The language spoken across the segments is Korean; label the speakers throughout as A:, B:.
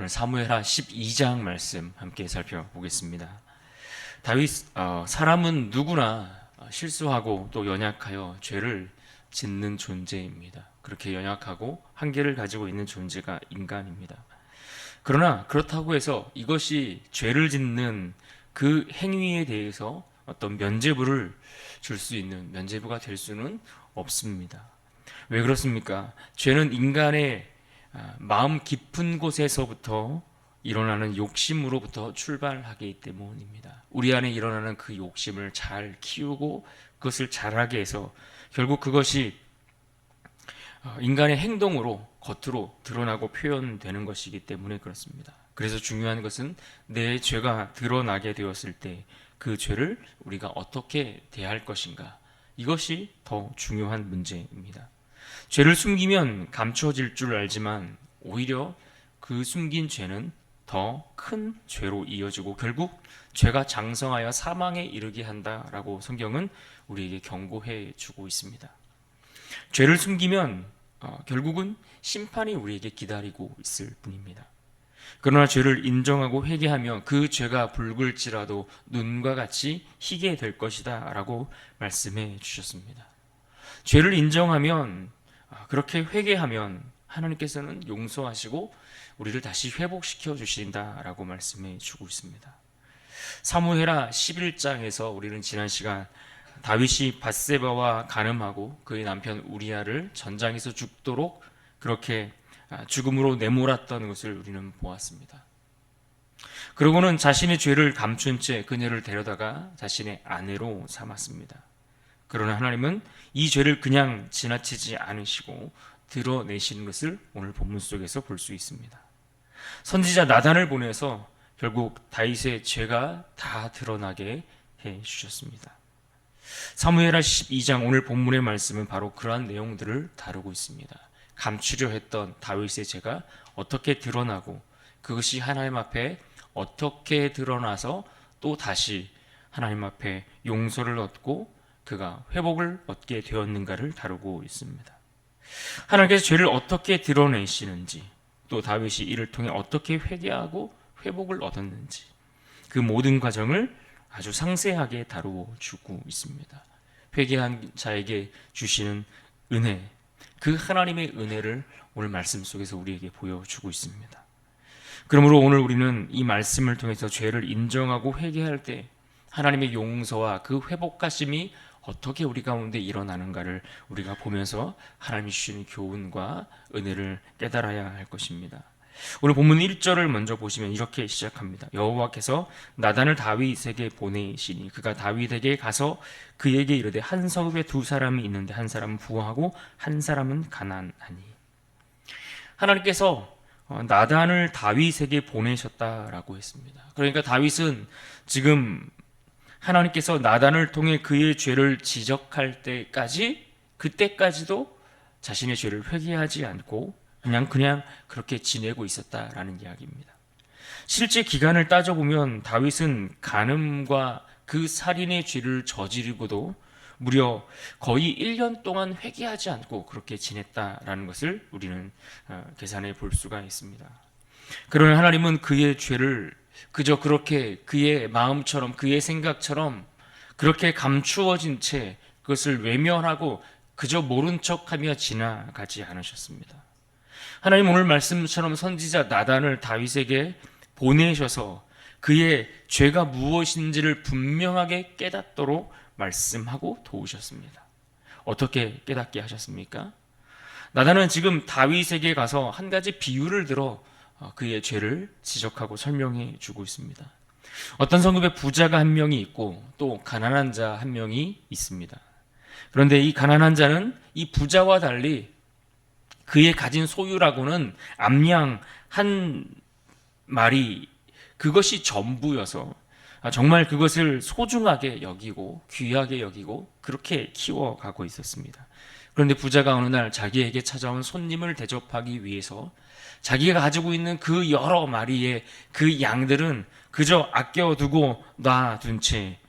A: 오늘 사무엘하 12장 말씀 함께 살펴보겠습니다. 사람은 누구나 실수하고 또 연약하여 죄를 짓는 존재입니다. 그렇게 연약하고 한계를 가지고 있는 존재가 인간입니다. 그러나 그렇다고 해서 이것이 죄를 짓는 그 행위에 대해서 어떤 면죄부를 줄 수 있는 면죄부가 될 수는 없습니다. 왜 그렇습니까? 죄는 인간의 마음 깊은 곳에서부터 일어나는 욕심으로부터 출발하기 때문입니다. 우리 안에 일어나는 그 욕심을 잘 키우고 그것을 잘하게 해서 결국 그것이 인간의 행동으로 겉으로 드러나고 표현되는 것이기 때문에 그렇습니다. 그래서 중요한 것은 내 죄가 드러나게 되었을 때 그 죄를 우리가 어떻게 대할 것인가, 이것이 더 중요한 문제입니다. 죄를 숨기면 감춰질 줄 알지만 오히려 그 숨긴 죄는 더 큰 죄로 이어지고 결국 죄가 장성하여 사망에 이르게 한다라고 성경은 우리에게 경고해 주고 있습니다. 죄를 숨기면 결국은 심판이 우리에게 기다리고 있을 뿐입니다. 그러나 죄를 인정하고 회개하며 그 죄가 붉을지라도 눈과 같이 희게 될 것이다 라고 말씀해 주셨습니다. 죄를 인정하면, 그렇게 회개하면 하나님께서는 용서하시고 우리를 다시 회복시켜 주신다라고 말씀해 주고 있습니다. 사무엘하 11장에서 우리는 지난 시간 다윗이 밧세바와 간음하고 그의 남편 우리아를 전장에서 죽도록 그렇게 죽음으로 내몰았던 것을 우리는 보았습니다. 그러고는 자신의 죄를 감춘 채 그녀를 데려다가 자신의 아내로 삼았습니다. 그러나 하나님은 이 죄를 그냥 지나치지 않으시고 드러내시는 것을 오늘 본문 속에서 볼 수 있습니다. 선지자 나단을 보내서 결국 다윗의 죄가 다 드러나게 해 주셨습니다. 사무엘하 12장 오늘 본문의 말씀은 바로 그러한 내용들을 다루고 있습니다. 감추려 했던 다윗의 죄가 어떻게 드러나고 그것이 하나님 앞에 어떻게 드러나서 또 다시 하나님 앞에 용서를 얻고 그가 회복을 얻게 되었는가를 다루고 있습니다. 하나님께서 죄를 어떻게 드러내시는지, 또 다윗이 이를 통해 어떻게 회개하고 회복을 얻었는지, 그 모든 과정을 아주 상세하게 다루어 주고 있습니다. 회개한 자에게 주시는 은혜, 그 하나님의 은혜를 오늘 말씀 속에서 우리에게 보여주고 있습니다. 그러므로 오늘 우리는 이 말씀을 통해서 죄를 인정하고 회개할 때 하나님의 용서와 그 회복하심이 어떻게 우리 가운데 일어나는가를 우리가 보면서 하나님이 주시는 교훈과 은혜를 깨달아야 할 것입니다. 오늘 본문 1절을 먼저 보시면 이렇게 시작합니다. 여호와께서 나단을 다윗에게 보내시니 그가 다윗에게 가서 그에게 이르되 한 성읍에 두 사람이 있는데 한 사람은 부하고 한 사람은 가난하니. 하나님께서 나단을 다윗에게 보내셨다라고 했습니다. 그러니까 다윗은 지금 하나님께서 나단을 통해 그의 죄를 지적할 때까지, 그때까지도 자신의 죄를 회개하지 않고 그냥 그렇게 지내고 있었다라는 이야기입니다. 실제 기간을 따져보면 다윗은 간음과 그 살인의 죄를 저지르고도 무려 거의 1년 동안 회개하지 않고 그렇게 지냈다라는 것을 우리는 계산해 볼 수가 있습니다. 그러나 하나님은 그의 죄를 그저 그렇게 그의 마음처럼 그의 생각처럼 그렇게 감추어진 채 그것을 외면하고 그저 모른 척하며 지나가지 않으셨습니다. 하나님 오늘 말씀처럼 선지자 나단을 다윗에게 보내셔서 그의 죄가 무엇인지를 분명하게 깨닫도록 말씀하고 도우셨습니다. 어떻게 깨닫게 하셨습니까? 나단은 지금 다윗에게 가서 한 가지 비유를 들어 그의 죄를 지적하고 설명해 주고 있습니다. 어떤 성읍에 부자가 한 명이 있고 또 가난한 자 한 명이 있습니다. 그런데 이 가난한 자는 이 부자와 달리 그의 가진 소유라고는 암양 한 마리, 그것이 전부여서 정말 그것을 소중하게 여기고 귀하게 여기고 그렇게 키워가고 있었습니다. 그런데 부자가 어느 날 자기에게 찾아온 손님을 대접하기 위해서 자기가 가지고 있는 그 여러 마리의 그 양들은 그저 아껴두고 놔둔 채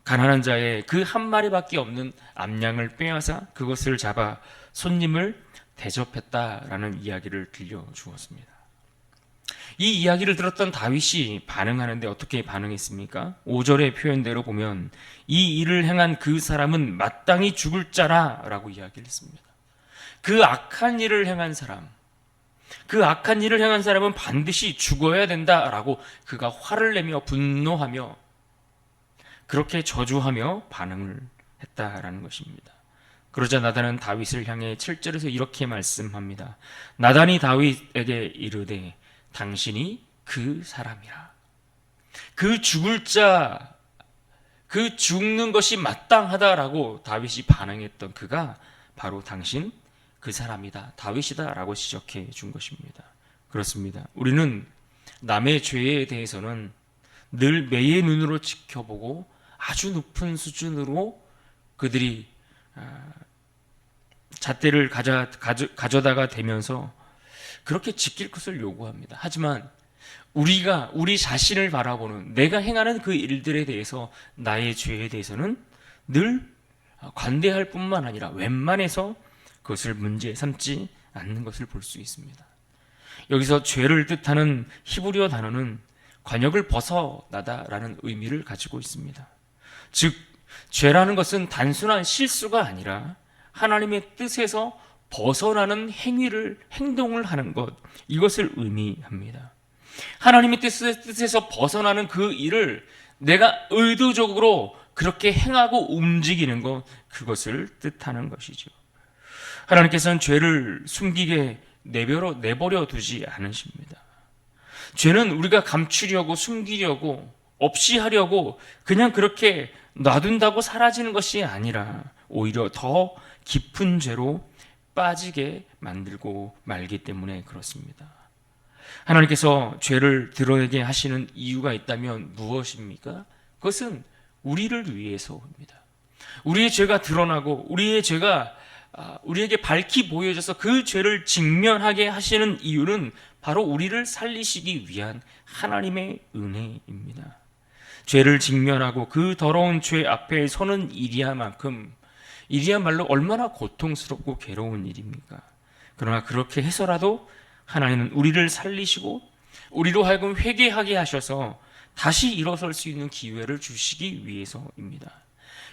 A: 가난한 자의 그 한 마리밖에 없는 암양을 빼앗아 그것을 잡아 손님을 대접했다라는 이야기를 들려주었습니다. 이 이야기를 들었던 다윗이 반응하는데 어떻게 반응했습니까? 5절의 표현대로 보면 이 일을 행한 그 사람은 마땅히 죽을 자라 라고 이야기를 했습니다. 그 악한 일을 행한 사람, 그 악한 일을 행한 사람은 반드시 죽어야 된다라고 그가 화를 내며 분노하며 그렇게 저주하며 반응을 했다라는 것입니다. 그러자 나단은 다윗을 향해 7절에서 이렇게 말씀합니다. 나단이 다윗에게 이르되 당신이 그 사람이라. 그 죽을 자, 그 죽는 것이 마땅하다라고 다윗이 반응했던 그가 바로 당신 그 사람이다, 다윗이다 라고 지적해 준 것입니다. 그렇습니다. 우리는 남의 죄에 대해서는 늘 매의 눈으로 지켜보고 아주 높은 수준으로 그들이 잣대를 가져다가 대면서 그렇게 지킬 것을 요구합니다. 하지만 우리가 우리 자신을 바라보는 내가 행하는 그 일들에 대해서 나의 죄에 대해서는 늘 관대할 뿐만 아니라 웬만해서 그것을 문제 삼지 않는 것을 볼 수 있습니다. 여기서 죄를 뜻하는 히브리어 단어는 관역을 벗어나다라는 의미를 가지고 있습니다. 즉 죄라는 것은 단순한 실수가 아니라 하나님의 뜻에서 벗어나는 행동을 하는 것, 이것을 의미합니다. 하나님의 뜻에서 벗어나는 그 일을 내가 의도적으로 그렇게 행하고 움직이는 것, 그것을 뜻하는 것이죠. 하나님께서는 죄를 숨기게 내버려 두지 않으십니다. 죄는 우리가 감추려고 숨기려고 없이 하려고 그냥 그렇게 놔둔다고 사라지는 것이 아니라 오히려 더 깊은 죄로 빠지게 만들고 말기 때문에 그렇습니다. 하나님께서 죄를 드러내게 하시는 이유가 있다면 무엇입니까? 그것은 우리를 위해서입니다. 우리의 죄가 드러나고 우리의 죄가 우리에게 밝히 보여져서 그 죄를 직면하게 하시는 이유는 바로 우리를 살리시기 위한 하나님의 은혜입니다. 죄를 직면하고 그 더러운 죄 앞에 서는 일이야말로 얼마나 고통스럽고 괴로운 일입니까? 그러나 그렇게 해서라도 하나님은 우리를 살리시고 우리로 하여금 회개하게 하셔서 다시 일어설 수 있는 기회를 주시기 위해서입니다.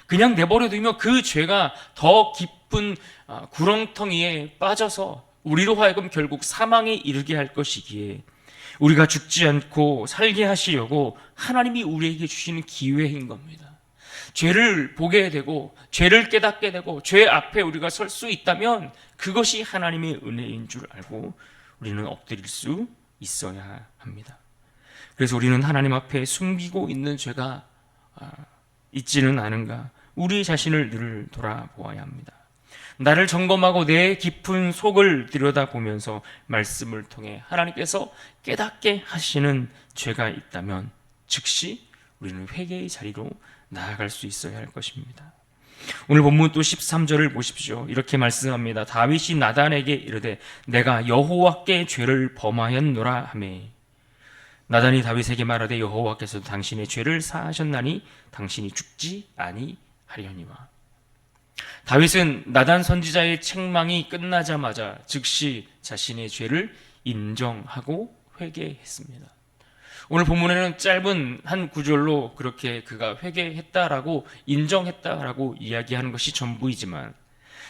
A: 그냥 내버려두면 그 죄가 더 깊은 구렁텅이에 빠져서 우리로 하여금 결국 사망에 이르게 할 것이기에 우리가 죽지 않고 살게 하시려고 하나님이 우리에게 주시는 기회인 겁니다. 죄를 보게 되고 죄를 깨닫게 되고 죄 앞에 우리가 설 수 있다면 그것이 하나님의 은혜인 줄 알고 우리는 엎드릴 수 있어야 합니다. 그래서 우리는 하나님 앞에 숨기고 있는 죄가 있지는 않은가, 우리 자신을 늘 돌아보아야 합니다. 나를 점검하고 내 깊은 속을 들여다보면서 말씀을 통해 하나님께서 깨닫게 하시는 죄가 있다면 즉시 우리는 회개의 자리로 나아갈 수 있어야 할 것입니다. 오늘 본문 또 13절을 보십시오. 이렇게 말씀합니다. 다윗이 나단에게 이르되 내가 여호와께 죄를 범하였노라 하매 나단이 다윗에게 말하되 여호와께서 당신의 죄를 사하셨나니 당신이 죽지 아니하려니와. 다윗은 나단 선지자의 책망이 끝나자마자 즉시 자신의 죄를 인정하고 회개했습니다. 오늘 본문에는 짧은 한 구절로 그렇게 그가 회개했다라고 인정했다라고 이야기하는 것이 전부이지만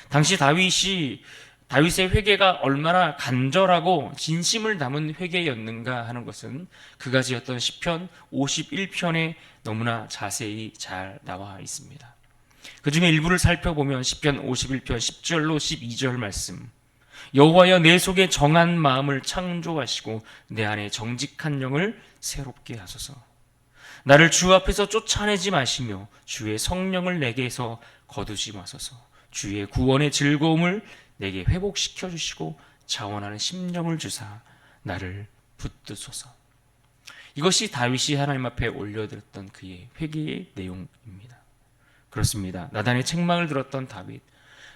A: 당시 다윗의 회개가 얼마나 간절하고 진심을 담은 회개였는가 하는 것은 그가 지었던 시편 51편에 너무나 자세히 잘 나와 있습니다. 그 중에 일부를 살펴보면 시편 51편 10절로 12절 말씀, 여호와여 내 속에 정한 마음을 창조하시고 내 안에 정직한 영을 새롭게 하소서. 나를 주 앞에서 쫓아내지 마시며 주의 성령을 내게서 거두지 마소서. 주의 구원의 즐거움을 내게 회복시켜 주시고 자원하는 심령을 주사 나를 붙드소서. 이것이 다윗이 하나님 앞에 올려드렸던 그의 회개의 내용입니다. 그렇습니다. 나단의 책망을 들었던 다윗,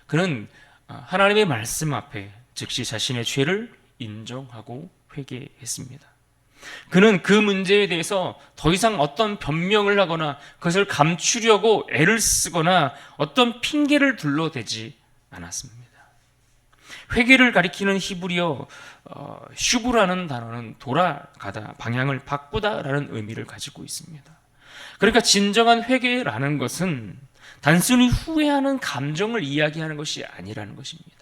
A: 그는 하나님의 말씀 앞에 즉시 자신의 죄를 인정하고 회개했습니다. 그는 그 문제에 대해서 더 이상 어떤 변명을 하거나 그것을 감추려고 애를 쓰거나 어떤 핑계를 둘러대지 않았습니다. 회개를 가리키는 히브리어 슈브라는 단어는 돌아가다, 방향을 바꾸다라는 의미를 가지고 있습니다. 그러니까 진정한 회개라는 것은 단순히 후회하는 감정을 이야기하는 것이 아니라는 것입니다.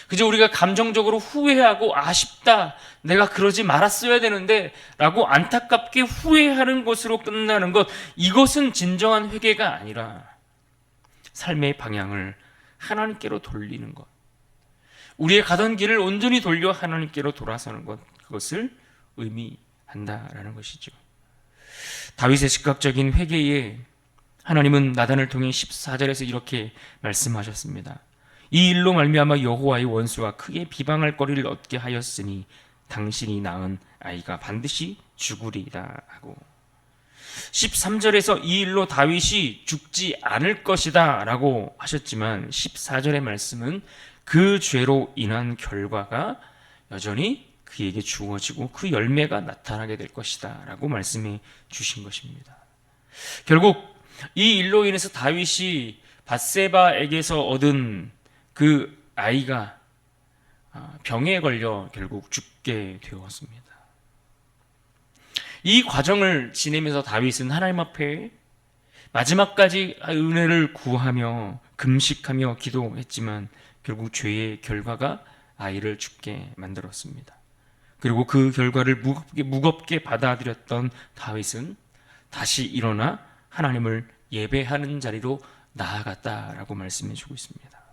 A: 그저 우리가 감정적으로 후회하고 아쉽다, 내가 그러지 말았어야 되는데 라고 안타깝게 후회하는 것으로 끝나는 것, 이것은 진정한 회개가 아니라 삶의 방향을 하나님께로 돌리는 것, 우리의 가던 길을 온전히 돌려 하나님께로 돌아서는 것, 그것을 의미한다라는 것이죠. 다윗의 즉각적인 회개에 하나님은 나단을 통해 14절에서 이렇게 말씀하셨습니다. 이 일로 말미암아 여호와의 원수가 크게 비방할 거리를 얻게 하였으니 당신이 낳은 아이가 반드시 죽으리라 하고, 13절에서 이 일로 다윗이 죽지 않을 것이다 라고 하셨지만 14절의 말씀은 그 죄로 인한 결과가 여전히 그에게 주어지고 그 열매가 나타나게 될 것이다 라고 말씀해 주신 것입니다. 결국 이 일로 인해서 다윗이 밧세바에게서 얻은 그 아이가 병에 걸려 결국 죽게 되었습니다. 이 과정을 지내면서 다윗은 하나님 앞에 마지막까지 은혜를 구하며 금식하며 기도했지만 결국 죄의 결과가 아이를 죽게 만들었습니다. 그리고 그 결과를 무겁게 받아들였던 다윗은 다시 일어나 하나님을 예배하는 자리로 나아갔다라고 말씀해 주고 있습니다.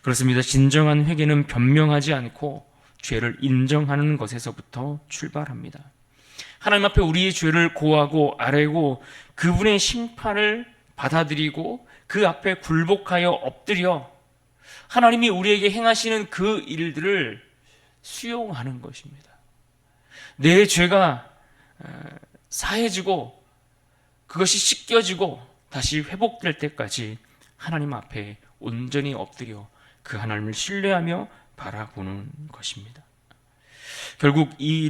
A: 그렇습니다. 진정한 회개는 변명하지 않고 죄를 인정하는 것에서부터 출발합니다. 하나님 앞에 우리의 죄를 고하고 아뢰고 그분의 심판을 받아들이고 그 앞에 굴복하여 엎드려 하나님이 우리에게 행하시는 그 일들을 수용하는 것입니다. 내 죄가 사해지고 그것이 씻겨지고 다시 회복될 때까지 하나님 앞에 온전히 엎드려 그 하나님을 신뢰하며 바라보는 것입니다. 결국 이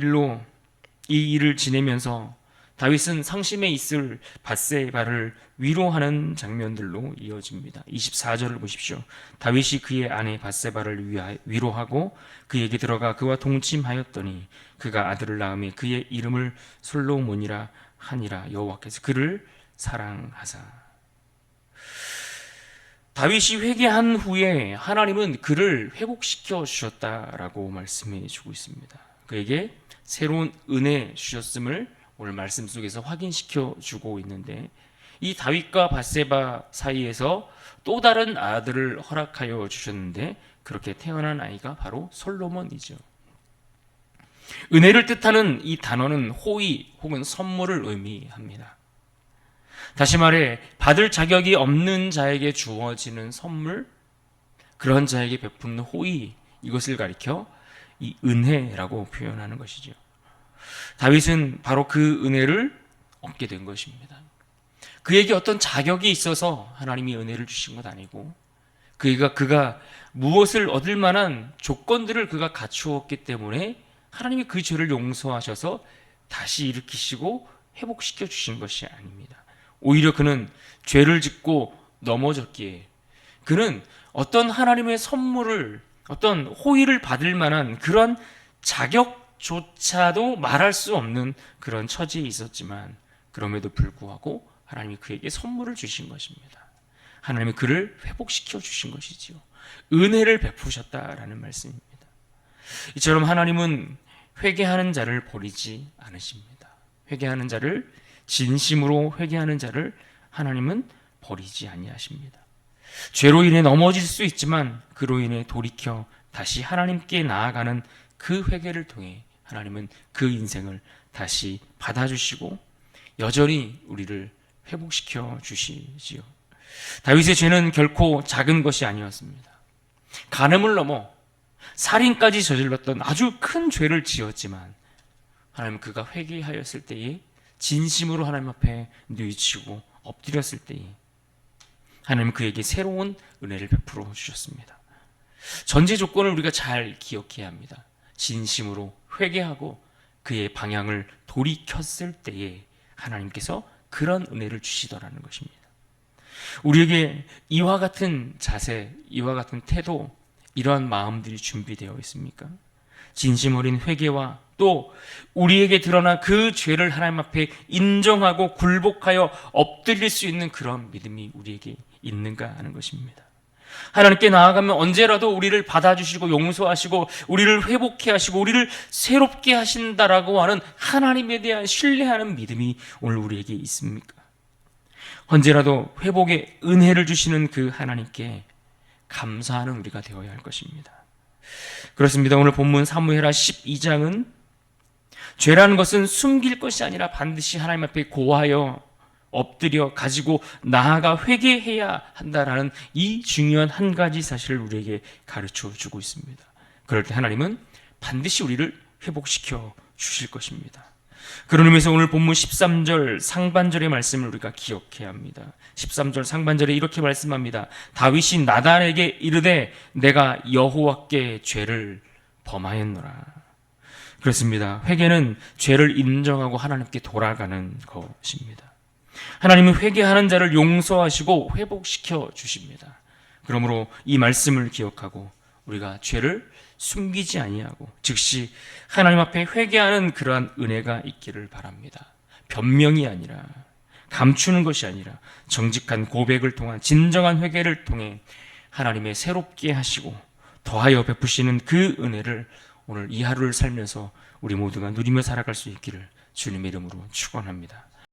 A: 일을 지내면서 다윗은 상심에 있을 밧세바를 위로하는 장면들로 이어집니다. 24절을 보십시오. 다윗이 그의 아내 밧세바를 위로하고 그에게 들어가 그와 동침하였더니 그가 아들을 낳음에 그의 이름을 솔로몬이라 하니라. 여호와께서 그를 사랑하사. 다윗이 회개한 후에 하나님은 그를 회복시켜 주셨다라고 말씀해 주고 있습니다. 그에게 새로운 은혜 주셨음을 오늘 말씀 속에서 확인시켜 주고 있는데, 이 다윗과 밧세바 사이에서 또 다른 아들을 허락하여 주셨는데 그렇게 태어난 아이가 바로 솔로몬이죠. 은혜를 뜻하는 이 단어는 호의 혹은 선물을 의미합니다. 다시 말해 받을 자격이 없는 자에게 주어지는 선물, 그런 자에게 베푸는 호의, 이것을 가리켜 이 은혜라고 표현하는 것이죠. 다윗은 바로 그 은혜를 얻게 된 것입니다. 그에게 어떤 자격이 있어서 하나님이 은혜를 주신 것 아니고 그가 무엇을 얻을 만한 조건들을 그가 갖추었기 때문에 하나님이 그 죄를 용서하셔서 다시 일으키시고 회복시켜 주신 것이 아닙니다. 오히려 그는 죄를 짓고 넘어졌기에 그는 어떤 하나님의 선물을, 어떤 호의를 받을 만한 그런 자격조차도 말할 수 없는 그런 처지에 있었지만 그럼에도 불구하고 하나님이 그에게 선물을 주신 것입니다. 하나님이 그를 회복시켜 주신 것이지요. 은혜를 베푸셨다라는 말씀입니다. 이처럼 하나님은 회개하는 자를 버리지 않으십니다. 회개하는 자를, 진심으로 회개하는 자를 하나님은 버리지 아니하십니다. 죄로 인해 넘어질 수 있지만 그로 인해 돌이켜 다시 하나님께 나아가는 그 회개를 통해 하나님은 그 인생을 다시 받아주시고 여전히 우리를 회복시켜 주시지요. 다윗의 죄는 결코 작은 것이 아니었습니다. 간음을 넘어 살인까지 저질렀던 아주 큰 죄를 지었지만 하나님 그가 회개하였을 때에, 진심으로 하나님 앞에 뉘우치고 엎드렸을 때에 하나님 그에게 새로운 은혜를 베풀어 주셨습니다. 전제 조건을 우리가 잘 기억해야 합니다. 진심으로 회개하고 그의 방향을 돌이켰을 때에 하나님께서 그런 은혜를 주시더라는 것입니다. 우리에게 이와 같은 자세, 이와 같은 태도, 이러한 마음들이 준비되어 있습니까? 진심 어린 회개와 또 우리에게 드러난 그 죄를 하나님 앞에 인정하고 굴복하여 엎드릴 수 있는 그런 믿음이 우리에게 있는가 하는 것입니다. 하나님께 나아가면 언제라도 우리를 받아주시고 용서하시고 우리를 회복해 하시고 우리를 새롭게 하신다라고 하는 하나님에 대한 신뢰하는 믿음이 오늘 우리에게 있습니까? 언제라도 회복의 은혜를 주시는 그 하나님께 감사하는 우리가 되어야 할 것입니다. 그렇습니다. 오늘 본문 사무엘하 12장은 죄라는 것은 숨길 것이 아니라 반드시 하나님 앞에 고하여 엎드려 가지고 나아가 회개해야 한다라는 이 중요한 한 가지 사실을 우리에게 가르쳐 주고 있습니다. 그럴 때 하나님은 반드시 우리를 회복시켜 주실 것입니다. 그런 의미에서 오늘 본문 13절 상반절의 말씀을 우리가 기억해야 합니다. 13절 상반절에 이렇게 말씀합니다. 다윗이 나단에게 이르되 내가 여호와께 죄를 범하였노라. 그렇습니다. 회개는 죄를 인정하고 하나님께 돌아가는 것입니다. 하나님은 회개하는 자를 용서하시고 회복시켜 주십니다. 그러므로 이 말씀을 기억하고 우리가 죄를 숨기지 아니하고 즉시 하나님 앞에 회개하는 그러한 은혜가 있기를 바랍니다. 변명이 아니라 감추는 것이 아니라 정직한 고백을 통한 진정한 회개를 통해 하나님의 새롭게 하시고 더하여 베푸시는 그 은혜를 오늘 이 하루를 살면서 우리 모두가 누리며 살아갈 수 있기를 주님의 이름으로 축원합니다.